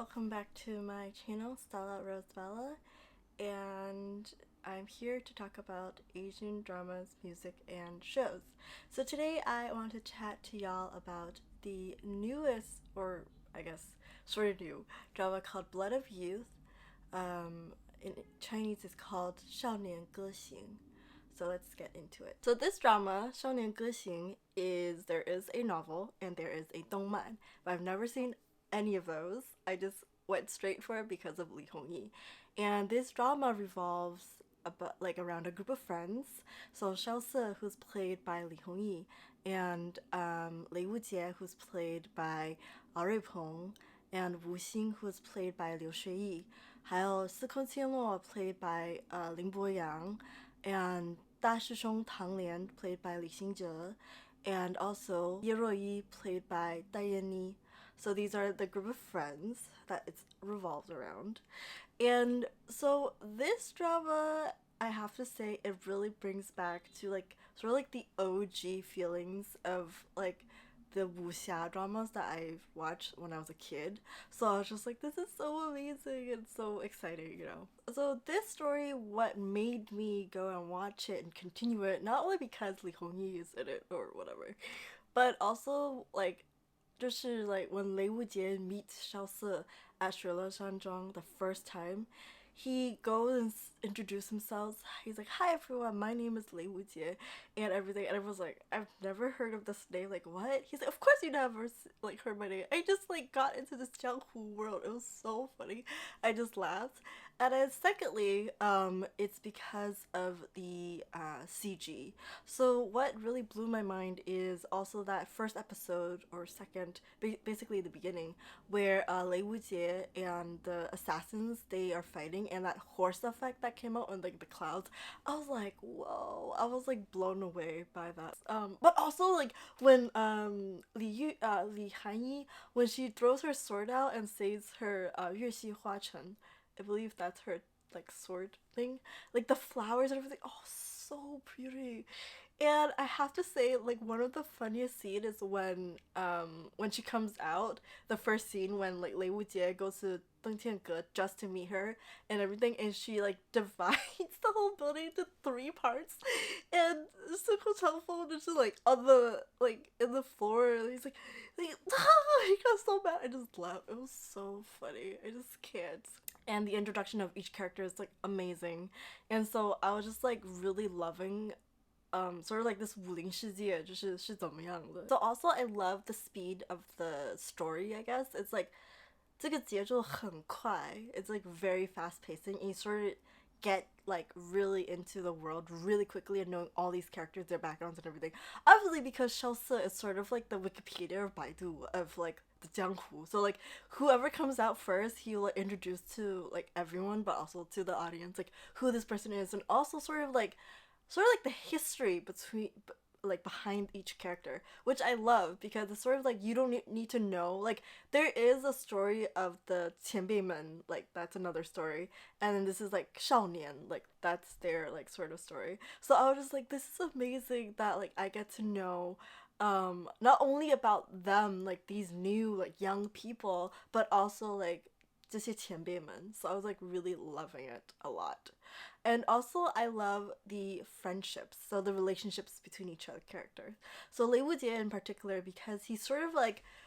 welcome back to my channel, Stella Rosebella, and I'm here to talk about Asian dramas, music, and shows. So today I want to chat to y'all about the newest, or I guess sort of new, drama called Blood of Youth. In Chinese it's called 少年歌行. So let's get into it. So this drama, 少年歌行, there is a novel and there is a 动漫, but I've never seen any of those. I just went straight for it because of Li Hongyi. And this drama revolves around a group of friends. So Xiaose, who's played by Li Hongyi, and Lei Wujie, who's played by Rui Peng, and Wu Xing, who's played by Liu Shuiyi, 还有司空千洛 played by 林博洋, and 大师兄唐莲 played by Li Xingzhe, and also Ye Ruoyi played by Dai Yanni. So these are the group of friends that it revolves around. And so this drama, I have to say, it really brings back to sort of the OG feelings of the wuxia dramas that I've watched when I was a kid. So I was just like, this is so amazing and so exciting. So this story, what made me go and watch it and continue it, not only because Li Hongyi is in it or whatever, but also就是when Lei Wujie meets Xiaose at 水乐山庄 the first time, he goes and introduces himself. He's like, "Hi everyone, my name is Lei Wujie," and everything. And everyone's like, "I've never heard of this name. Like, what?" He's like, "Of course you never heard my name. I just got into this Jianghu world. It was so funny. I just laughed." And then secondly, it's because of the CG. So what really blew my mind is also that first episode or second, basically the beginning, where Lei Wujie and the assassins, they are fighting, and that horse effect that came out on the clouds. I was like, whoa! I was blown away by that. But also when Li Hanyi, when she throws her sword out and says her 月系花城. I believe that's her sword thing. The flowers and everything. Oh, so pretty. And I have to say, one of the funniest scenes is when she comes out. The first scene when Lei Wujie goes to Deng Tiange just to meet her and everything, and she divides the whole building into three parts. And Su Changfeng is just on the in the floor. And he's he got so mad. I just laughed. It was so funny. I just can't. And the introduction of each character is amazing, and so I was just really loving sort of this 武林世界是怎么样的. So also I love the speed of the story, I guess. It's 这个节奏很快. It's very fast paced, and you sort of get really into the world really quickly and knowing all these characters, their backgrounds and everything. Obviously because Xiaose is sort of the Wikipedia of Baidu of the Jianghu. So whoever comes out first, he will introduce to everyone, but also to the audience who this person is, and also sort of the history between behind each character, which I love because it's sort of you don't need to know. There is a story of the 前辈们, that's another story, and then this is 少年, that's their sort of story. So I was just this is amazing that I get to know not only about them, these new young people, but also 这些前辈们. So I was really loving it a lot. And also I love the friendships, so the relationships between each other characters. So Lei Wujie in particular, because he's sort of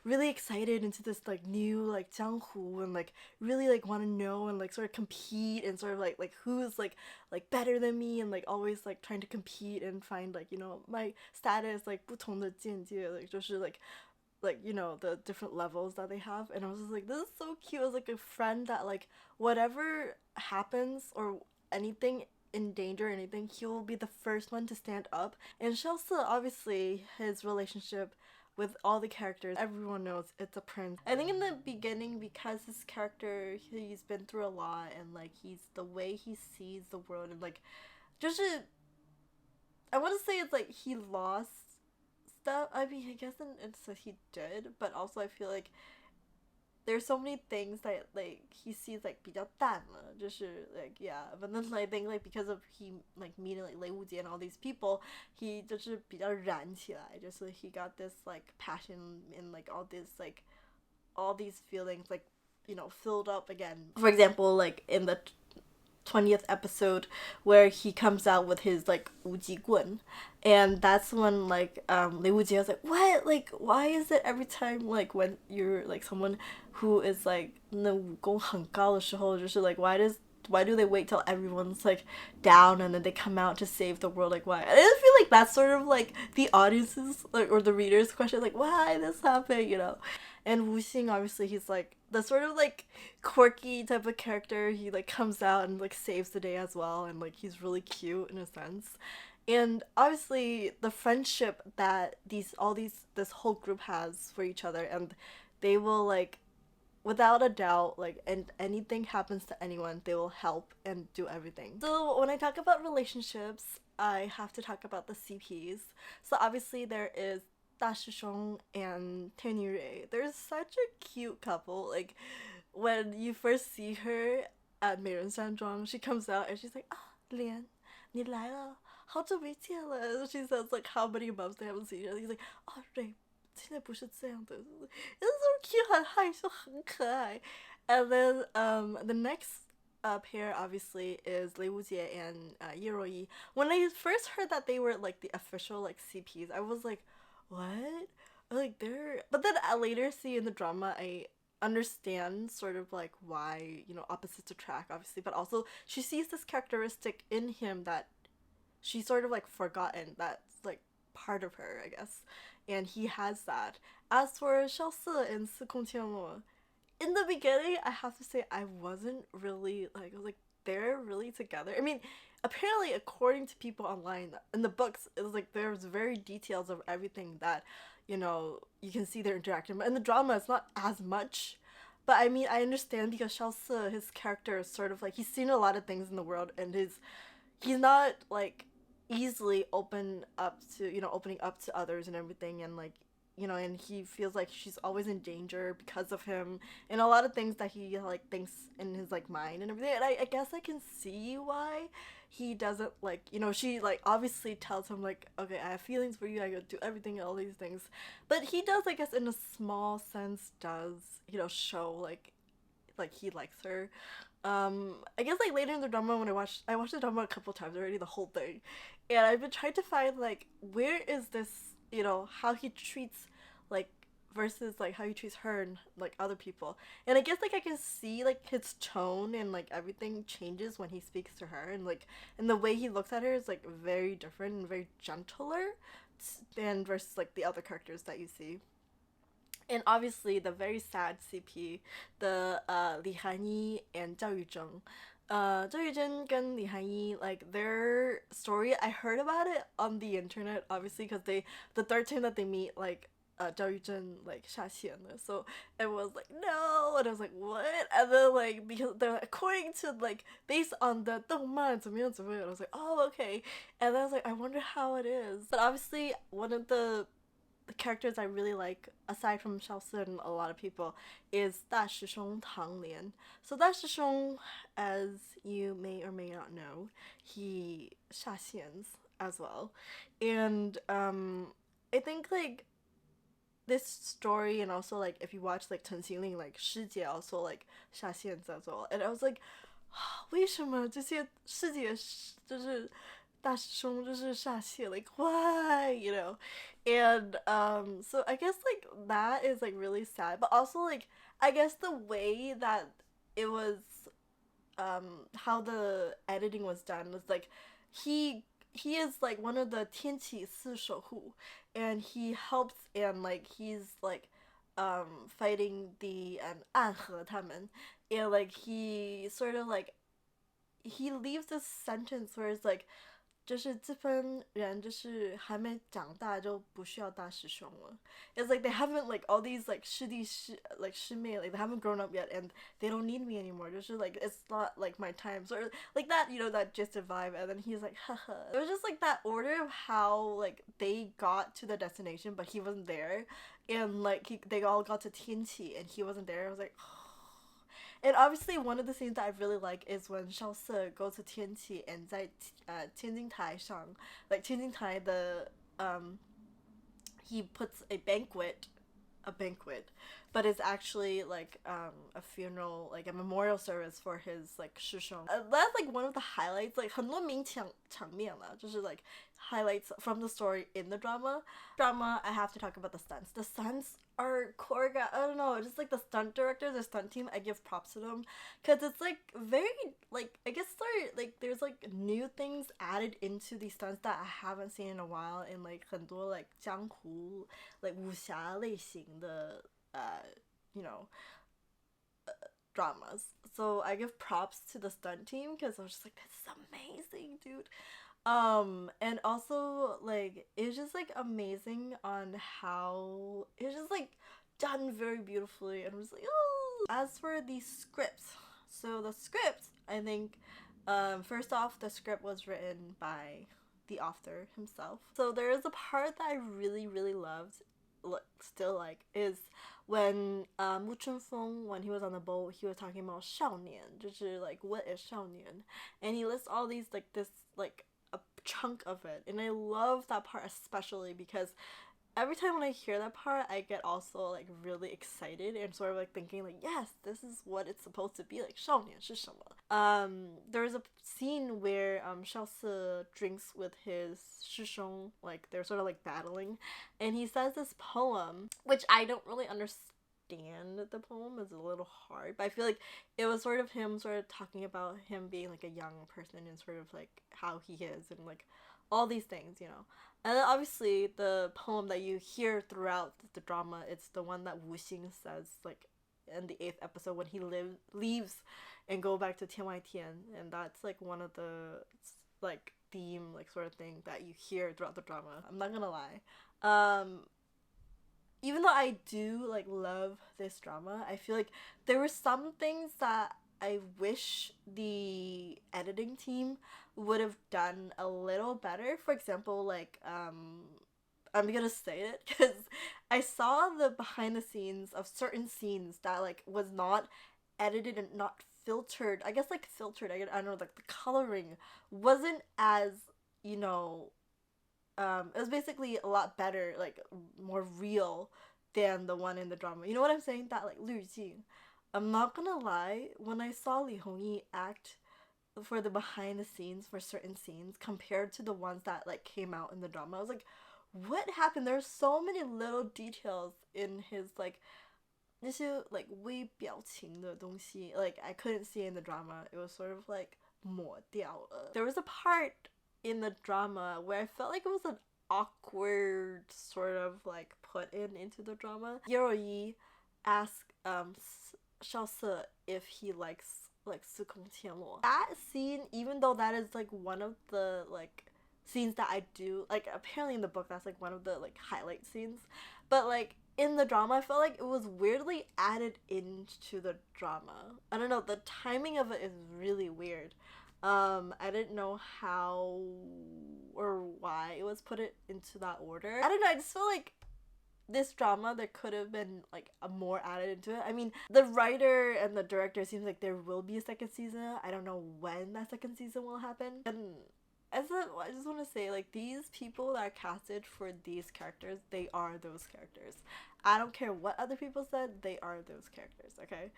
really excited into this new jianghu, and really want to know and sort of compete, and sort of who's better than me, and always trying to compete and find my status 不同的境界,就是the different levels that they have. And I was just this is so cute. As a friend that whatever happens or anything in danger or anything, he will be the first one to stand up. And Xiaose, obviously his relationship with all the characters, everyone knows it's a prince. I think in the beginning, because his character, he's been through a lot, and he's the way he sees the world, and just I want to say it's he lost stuff. I mean, I guess so he did, but also I feel there's so many things that he sees 比较淡了, 就是 yeah. But then I think because of he meeting Lei Wujie and all these people, he 就是比较燃起来, just he got this passion and all this all these feelings filled up again. For example, like in the 20th episode where he comes out with his like 无极棍, and that's when like Lei Wujie was like, what, like why is it every time like when you're like someone who is like 那武功很高的时候就是 like why do they wait till everyone's like down and then they come out to save the world, like why? I feel like that's sort of like the audience's like or the reader's question, like why this happened, and Wu Xing, obviously he's like the sort of like quirky type of character. He like comes out and like saves the day as well, and like he's really cute in a sense. And obviously the friendship that this whole group has for each other, and they will like without a doubt, like, and anything happens to anyone, they will help and do everything. So when I talk about relationships, I have to talk about the CPs. So obviously there is Da Shishong and Tenny Rui. They're such a cute couple. Like when you first see her at 美人山庄, she comes out and she's like, ah, Lian, 你来了，好久没见了. She says like how many months they haven't seen each other. He's like, oh, Ray, 现在不是这样的. It's so cute, 很害羞，很可爱. And then the next pair obviously is Lei Wujie and Ye Ruoyi. When I first heard that they were like the official like CPs, I was like, what? Like they're, but then I later see in the drama I understand sort of like why opposites attract, obviously, but also she sees this characteristic in him that she sort of like forgotten that's like part of her, I guess, and he has that. As for Xiaosi and Sikong, in the beginning, I have to say I wasn't really like, I was like, they're really together. I mean, apparently according to people online in the books, it was like there's very details of everything that you can see their interaction, but in the drama it's not as much. But I mean, I understand because Xiaosi, his character is sort of like he's seen a lot of things in the world, and he's not like easily opening up to others and everything, and like and he feels like she's always in danger because of him, and a lot of things that he like thinks in his like mind and everything. And I guess I can see why he doesn't like she like obviously tells him like, okay, I have feelings for you, I gotta do everything, all these things, but he does, I guess, in a small sense does show like he likes her. I guess like later in the drama, when I watched the drama a couple times already, the whole thing, and I've been trying to find like where is this, how he treats like versus like how he treats her and like other people. And I guess like I can see like his tone and like everything changes when he speaks to her, and like and the way he looks at her is like very different and very gentler than versus like the other characters that you see. And obviously the very sad CP, the Li Hanyi and Zhao Yuzheng. Zhao Yuzhen and Li Hanyi, like their story, I heard about it on the internet, obviously, because the third time that they meet, like Zhao Yuzhen like 下线了, so it was like no, and I was like what, and then like because they're like, according to like based on the 动漫怎么样怎么样, I was like oh okay, and then I was like I wonder how it is. But obviously one of the characters I really like, aside from Xiaosi and a lot of people, is Da Shishong Tang Lian. So Da Shishong, as you may or may not know, he 下线 as well. And I think like this story, and also like if you watch like Chen Xingling, like 师姐 also like 下线 as well. And I was like 为什么这些师姐就是大师兄就是下线, like why, and so I guess like that is like really sad, but also like I guess the way that it was how the editing was done was like he is like one of the 天启四守护, and he helps, and like he's like fighting the 暗河他们, and like he sort of like he leaves this sentence where it's like 就是这帮人就是还没长大就不需要大师兄了. It's like they haven't like all these like 师弟师妹, like they haven't grown up yet and they don't need me anymore. 就是 like it's not like my time, so like that, that just a vibe. And then he's like haha. It was just like that order of how like they got to the destination but he wasn't there, and like they all got to 天启 and he wasn't there. I was like and obviously one of the scenes that I really like is when Xiaosi goes to 天启 and 在天津台上, like 天津台 the he puts a banquet a banquet, but it's actually like a funeral, like a memorial service for his like 师兄. That's like one of the highlights, like 很多名场面了，就是 like highlights from the story in the drama. I have to talk about the stunts. The stunts are choreographed. I don't know, just like the stunt director, the stunt team, I give props to them, because it's like very, like, I guess like there's like new things added into these stunts that I haven't seen in a while in like 很多 like 江湖 like 武侠类型的 you know, dramas. So I give props to the stunt team because I was just like, this is amazing, dude. And also like it's just like amazing on how it's just like done very beautifully, and I was like, oh. As for the scripts, so the script, I think first off, the script was written by the author himself. So there is a part that I really loved, still like, is when Mu Chunfeng, when he was on the boat, he was talking about 少年, 就是 like what is 少年, and he lists all these like this like a chunk of it, and I love that part especially because every time when I hear that part, I get also like really excited and sort of like thinking like, yes, this is what it's supposed to be like. 少年是什么? There's a scene where Xiaosi drinks with his 师兄, like they're sort of like battling, and he says this poem, which I don't really understand. The poem is a little hard, but I feel like it was sort of him sort of talking about him being like a young person and sort of like how he is and like all these things, you know. And then obviously the poem that you hear throughout the drama, it's the one that Wu Xing says like in the 8th episode when he leaves and go back to Tianwaitian, and that's like one of the like theme like sort of thing that you hear throughout the drama. I'm not gonna lie. Even though I do like love this drama, I feel like there were some things that I wish the editing team would have done a little better. For example, like I'm gonna say it because I saw the behind the scenes of certain scenes that like was not edited and not filtered. I guess like filtered. I don't know, like the coloring wasn't as, you know, it was basically a lot better, like more real than the one in the drama. You know what I'm saying? That like 滤镜. I'm not gonna lie, when I saw Li Hongyi act for the behind the scenes for certain scenes compared to the ones that like came out in the drama, I was like, what happened? There's so many little details in his like 那些 like 微表情的东西, like I couldn't see in the drama. It was sort of like 抹掉了. There was a part in the drama where I felt like it was an awkward sort of like put into the drama. Yeroyi asked Xiaosi if he likes like 司空见落. That scene, even though that is like one of the like scenes that I do, like apparently in the book that's like one of the like highlight scenes, but like in the drama I felt like it was weirdly added into the drama. I don't know, the timing of it is really weird. I didn't know how or why it was put it into that order. I don't know, I just feel like this drama there could have been like a more added into it. I mean, the writer and the director seems like there will be a second season. I don't know when that second season will happen. And I just want to say, like, these people that are casted for these characters, they are those characters. I don't care what other people said, they are those characters, okay?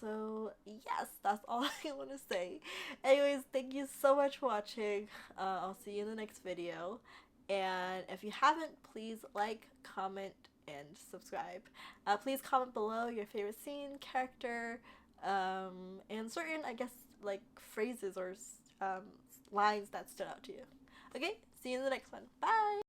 So yes, that's all I want to say. Anyways, thank you so much for watching. I'll see you in the next video. And if you haven't, please like, comment, and subscribe. Please comment below your favorite scene, character, and certain, I guess, like, phrases or lines that stood out to you. Okay, see you in the next one. Bye!